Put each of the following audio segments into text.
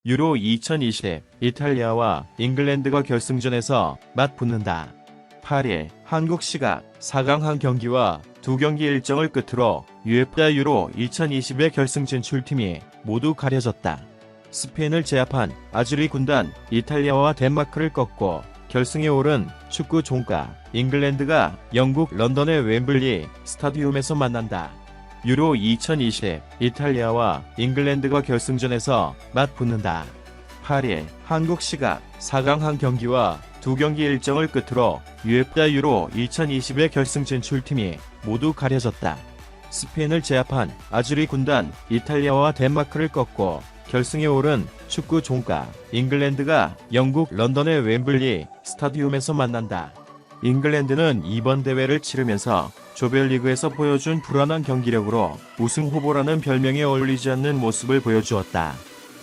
유로 2020 이탈리아와 잉글랜드가 결승전에서 맞붙는다. 8일 한국 시각 4강한 경기와 2경기 일정을 끝으로 UEFA 유로 2020의 결승 진출팀이 모두 가려졌다. 스페인을 제압한 아주리 군단 이탈리아와 덴마크를 꺾고 결승에 오른 축구 종가 잉글랜드가 영국 런던의 웸블리 스타디움에서 만난다. 유로 2020 이탈리아와 잉글랜드가 결승전에서 맞붙는다. 8일 한국 시각 4강한 경기와 2경기 일정을 끝으로 UEFA 유로 2020의 결승 진출팀이 모두 가려졌다. 스페인을 제압한 아주리 군단 이탈리아와 덴마크를 꺾고 결승에 오른 축구 종가 잉글랜드가 영국 런던의 웸블리 스타디움에서 만난다. 잉글랜드는 이번 대회를 치르면서 조별리그에서 보여준 불안한 경기력으로 우승 후보라는 별명에 어울리지 않는 모습을 보여주었다.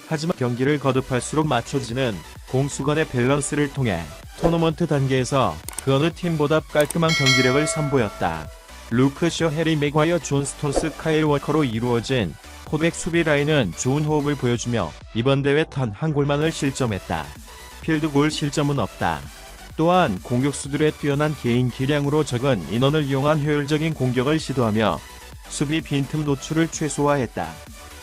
하지만 경기를 거듭할수록 맞춰지는 공수 간의 밸런스를 통해 토너먼트 단계에서 그 어느 팀보다 깔끔한 경기력을 선보였다. 루크 쇼, 해리 맥과이어, 존 스톤스, 카일 워커로 이루어진 포백 수비 라인은 좋은 호흡을 보여주며 이번 대회 단 한 골만을 실점했다. 필드골 실점은 없다. 또한 공격수들의 뛰어난 개인 기량으로 적은 인원을 이용한 효율적인 공격을 시도하며 수비 빈틈 노출을 최소화했다.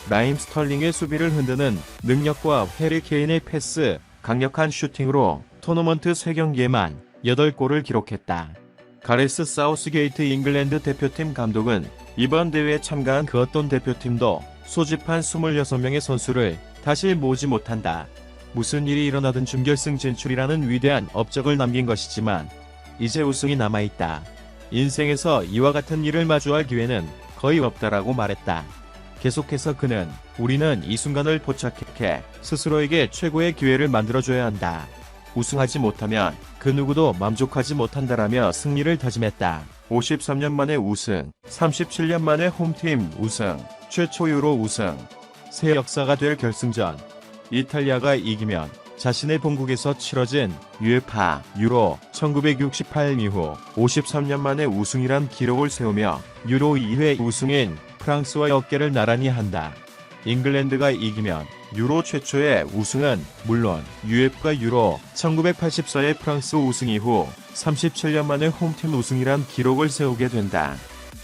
라임 스털링의 수비를 흔드는 능력과 해리 케인의 패스, 강력한 슈팅으로 토너먼트 3경기에만 8골을 기록했다. 가레스 사우스게이트 잉글랜드 대표팀 감독은 이번 대회에 참가한 그 어떤 대표팀도 소집한 26명의 선수를 다시 모으지 못한다. 무슨 일이 일어나든 준결승 진출이라는 위대한 업적을 남긴 것이지만 이제 우승이 남아있다. 인생에서 이와 같은 일을 마주할 기회는 거의 없다라고 말했다. 계속해서 그는 우리는 이 순간을 포착해 스스로에게 최고의 기회를 만들어줘야 한다. 우승하지 못하면 그 누구도 만족하지 못한다라며 승리를 다짐했다. 53년 만에 우승, 37년 만에 홈팀 우승, 최초 유로 우승, 새 역사가 될 결승전. 이탈리아가 이기면 자신의 본국에서 치러진 UEFA 유로 1968 이후 53년 만에 우승이란 기록을 세우며 유로 2회 우승인 프랑스와 어깨를 나란히 한다. 잉글랜드가 이기면 유로 최초의 우승은 물론 UEFA 유로 1984의 프랑스 우승 이후 37년 만에 홈팀 우승이란 기록을 세우게 된다.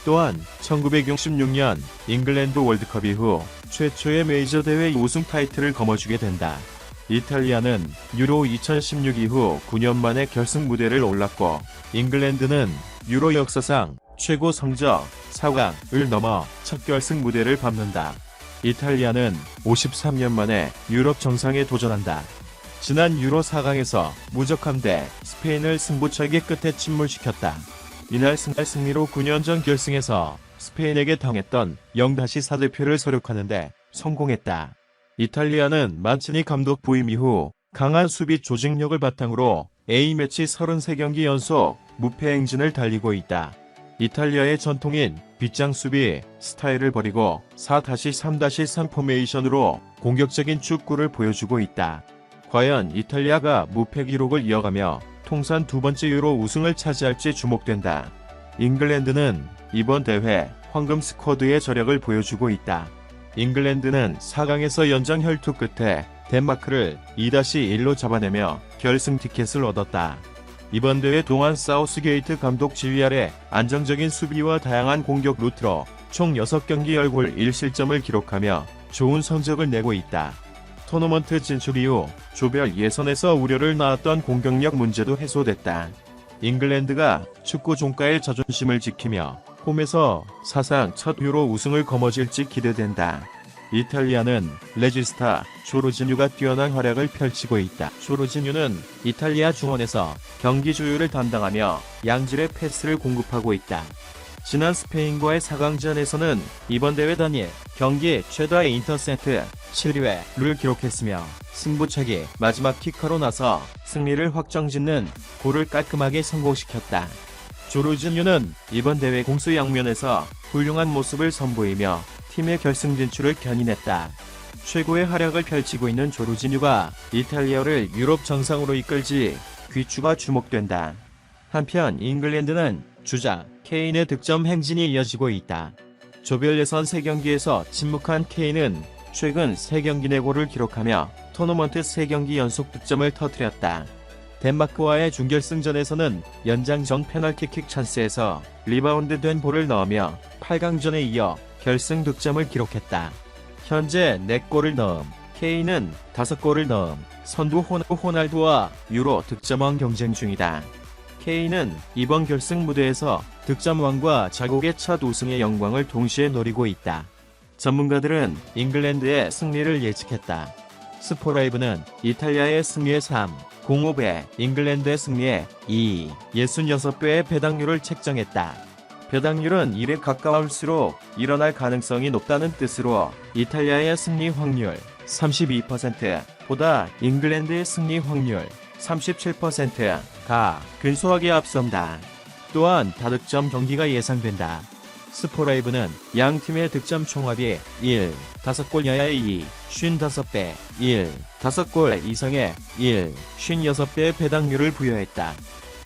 또한 1966년 잉글랜드 월드컵 이후 최초의 메이저 대회 우승 타이틀을 거머쥐게 된다. 이탈리아는 유로 2016 이후 9년 만에 결승 무대를 올랐고 잉글랜드는 유로 역사상 최고 성적 4강을 넘어 첫 결승 무대를 밟는다. 이탈리아는 53년 만에 유럽 정상에 도전한다. 지난 유로 4강에서 무적함대 스페인을 승부차기 끝에 침몰시켰다. 이날 승리로 9년 전 결승에서 스페인에게 당했던 0-4대표를 서력하는데 성공했다. 이탈리아는 만치니 감독 부임 이후 강한 수비 조직력을 바탕으로 A매치 33경기 연속 무패 행진을 달리고 있다. 이탈리아의 전통인 빗장 수비 스타일을 버리고 4-3-3 포메이션으로 공격적인 축구를 보여주고 있다. 과연 이탈리아가 무패 기록을 이어가며 통산 2번째 유로 우승을 차지할지 주목된다. 잉글랜드는 이번 대회 황금 스쿼드의 저력을 보여주고 있다. 잉글랜드는 4강에서 연장 혈투 끝에 덴마크를 2-1로 잡아내며 결승 티켓을 얻었다. 이번 대회 동안 사우스게이트 감독 지휘 아래 안정적인 수비와 다양한 공격 루트로 총 6경기 10골 1실점을 기록하며 좋은 성적을 내고 있다. 토너먼트 진출 이후 조별 예선에서 우려를 낳았던 공격력 문제도 해소됐다. 잉글랜드가 축구 종가의 자존심을 지키며 홈에서 사상 첫 유로 우승을 거머쥘지 기대된다. 이탈리아는 레지스타 조르지뉴가 뛰어난 활약을 펼치고 있다. 조르지뉴는 이탈리아 중원에서 경기 조율을 담당하며 양질의 패스를 공급하고 있다. 지난 스페인과의 4강전에서는 이번 대회 단일 경기 최다 인터셉트 7회를 기록했으며 승부차기 마지막 키커로 나서 승리를 확정짓는 골을 깔끔하게 성공시켰다. 조르지뉴는 이번 대회 공수 양면에서 훌륭한 모습을 선보이며 팀의 결승 진출을 견인했다. 최고의 활약을 펼치고 있는 조르지뉴가 이탈리아를 유럽 정상으로 이끌지 귀추가 주목된다. 한편 잉글랜드는 주장 케인의 득점 행진이 이어지고 있다. 조별 예선 3경기에서 침묵한 케인은 최근 3경기 내골을 기록하며 토너먼트 3경기 연속 득점을 터뜨렸다. 덴마크와의 준결승전에서는 연장 전 페널티킥 찬스에서 리바운드된 볼을 넣으며 8강전에 이어 결승 득점을 기록했다. 현재 4골을 넣음, 케인은 5골을 넣음, 선두 호날두와 유로 득점왕 경쟁 중이다. 케인은 이번 결승 무대에서 득점왕과 자국의 첫 우승의 영광을 동시에 노리고 있다. 전문가들은 잉글랜드의 승리를 예측했다. 스포라이브는 이탈리아의 승리에 3.05배, 잉글랜드의 승리에 66배의 배당률을 책정했다. 배당률은 1에 가까울수록 일어날 가능성이 높다는 뜻으로 이탈리아의 승리 확률 32%보다 잉글랜드의 승리 확률 37%가 근소하게 앞선다. 또한 다득점 경기가 예상된다. 스포라이브는 양 팀의 득점 총합이 1, 5골 이하의 2, 55배, 1, 5골 이상의 1, 56배의 배당률을 부여했다.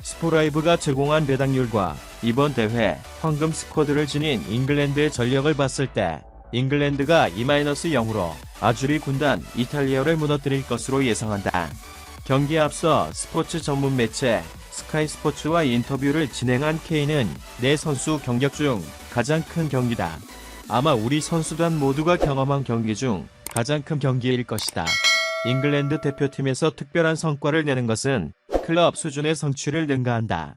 스포라이브가 제공한 배당률과 이번 대회 황금 스쿼드를 지닌 잉글랜드의 전력을 봤을 때 잉글랜드가 2-0으로 아주리 군단 이탈리아를 무너뜨릴 것으로 예상한다. 경기에 앞서 스포츠 전문 매체 스카이 스포츠와 인터뷰를 진행한 케인은 내 선수 경력 중 가장 큰 경기다. 아마 우리 선수단 모두가 경험한 경기 중 가장 큰 경기일 것이다. 잉글랜드 대표팀에서 특별한 성과를 내는 것은 클럽 수준의 성취를 능가한다.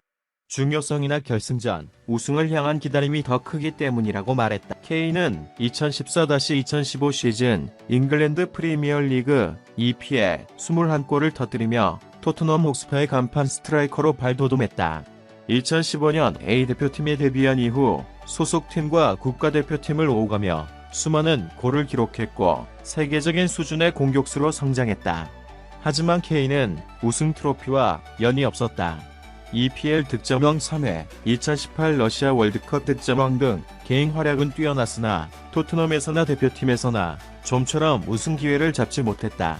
중요성이나 결승전, 우승을 향한 기다림이 더 크기 때문이라고 말했다. 케인은 2014-2015 시즌 잉글랜드 프리미어리그 EPL 21골을 터뜨리며 토트넘 호스퍼의 간판 스트라이커로 발돋움했다. 2015년 A대표팀에 데뷔한 이후 소속팀과 국가대표팀을 오가며 수많은 골을 기록했고 세계적인 수준의 공격수로 성장했다. 하지만 케인은 우승 트로피와 연이 없었다. EPL 득점왕 3회, 2018 러시아 월드컵 득점왕 등 개인 활약은 뛰어났으나 토트넘에서나 대표팀에서나 좀처럼 우승 기회를 잡지 못했다.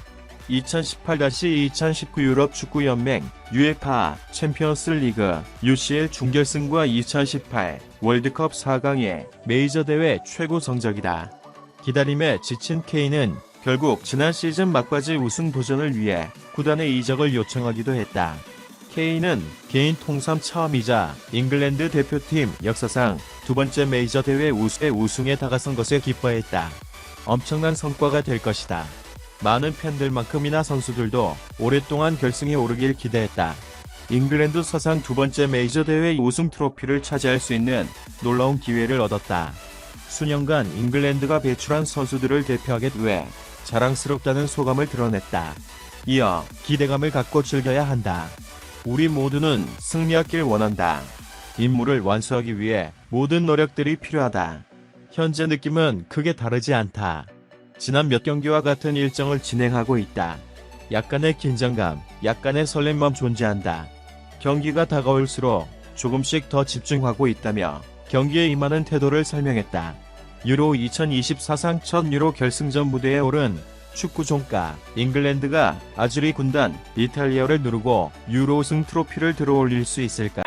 2018-2019 유럽 축구 연맹 UEFA 챔피언스 리그 UCL 준결승과 2018 월드컵 4강의 메이저 대회 최고 성적이다. 기다림에 지친 케인은 결국 지난 시즌 막바지 우승 도전을 위해 구단의 이적을 요청하기도 했다. 케인은 개인 통산 처음이자 잉글랜드 대표팀 역사상 두 번째 메이저 대회 우승에 다가선 것에 기뻐했다. 엄청난 성과가 될 것이다. 많은 팬들만큼이나 선수들도 오랫동안 결승에 오르길 기대했다. 잉글랜드 사상 두 번째 메이저 대회 우승 트로피를 차지할 수 있는 놀라운 기회를 얻었다. 수년간 잉글랜드가 배출한 선수들을 대표하게 돼 자랑스럽다는 소감을 드러냈다. 이어 기대감을 갖고 즐겨야 한다. 우리 모두는 승리하길 원한다. 임무를 완수하기 위해 모든 노력들이 필요하다. 현재 느낌은 크게 다르지 않다. 지난 몇 경기와 같은 일정을 진행하고 있다. 약간의 긴장감, 약간의 설렘만 존재한다. 경기가 다가올수록 조금씩 더 집중하고 있다며 경기에 임하는 태도를 설명했다. 유로 2024상 첫 유로 결승전 무대에 오른 축구 종가 잉글랜드가 아주리 군단 이탈리아를 누르고 유로 우승 트로피를 들어올릴 수 있을까?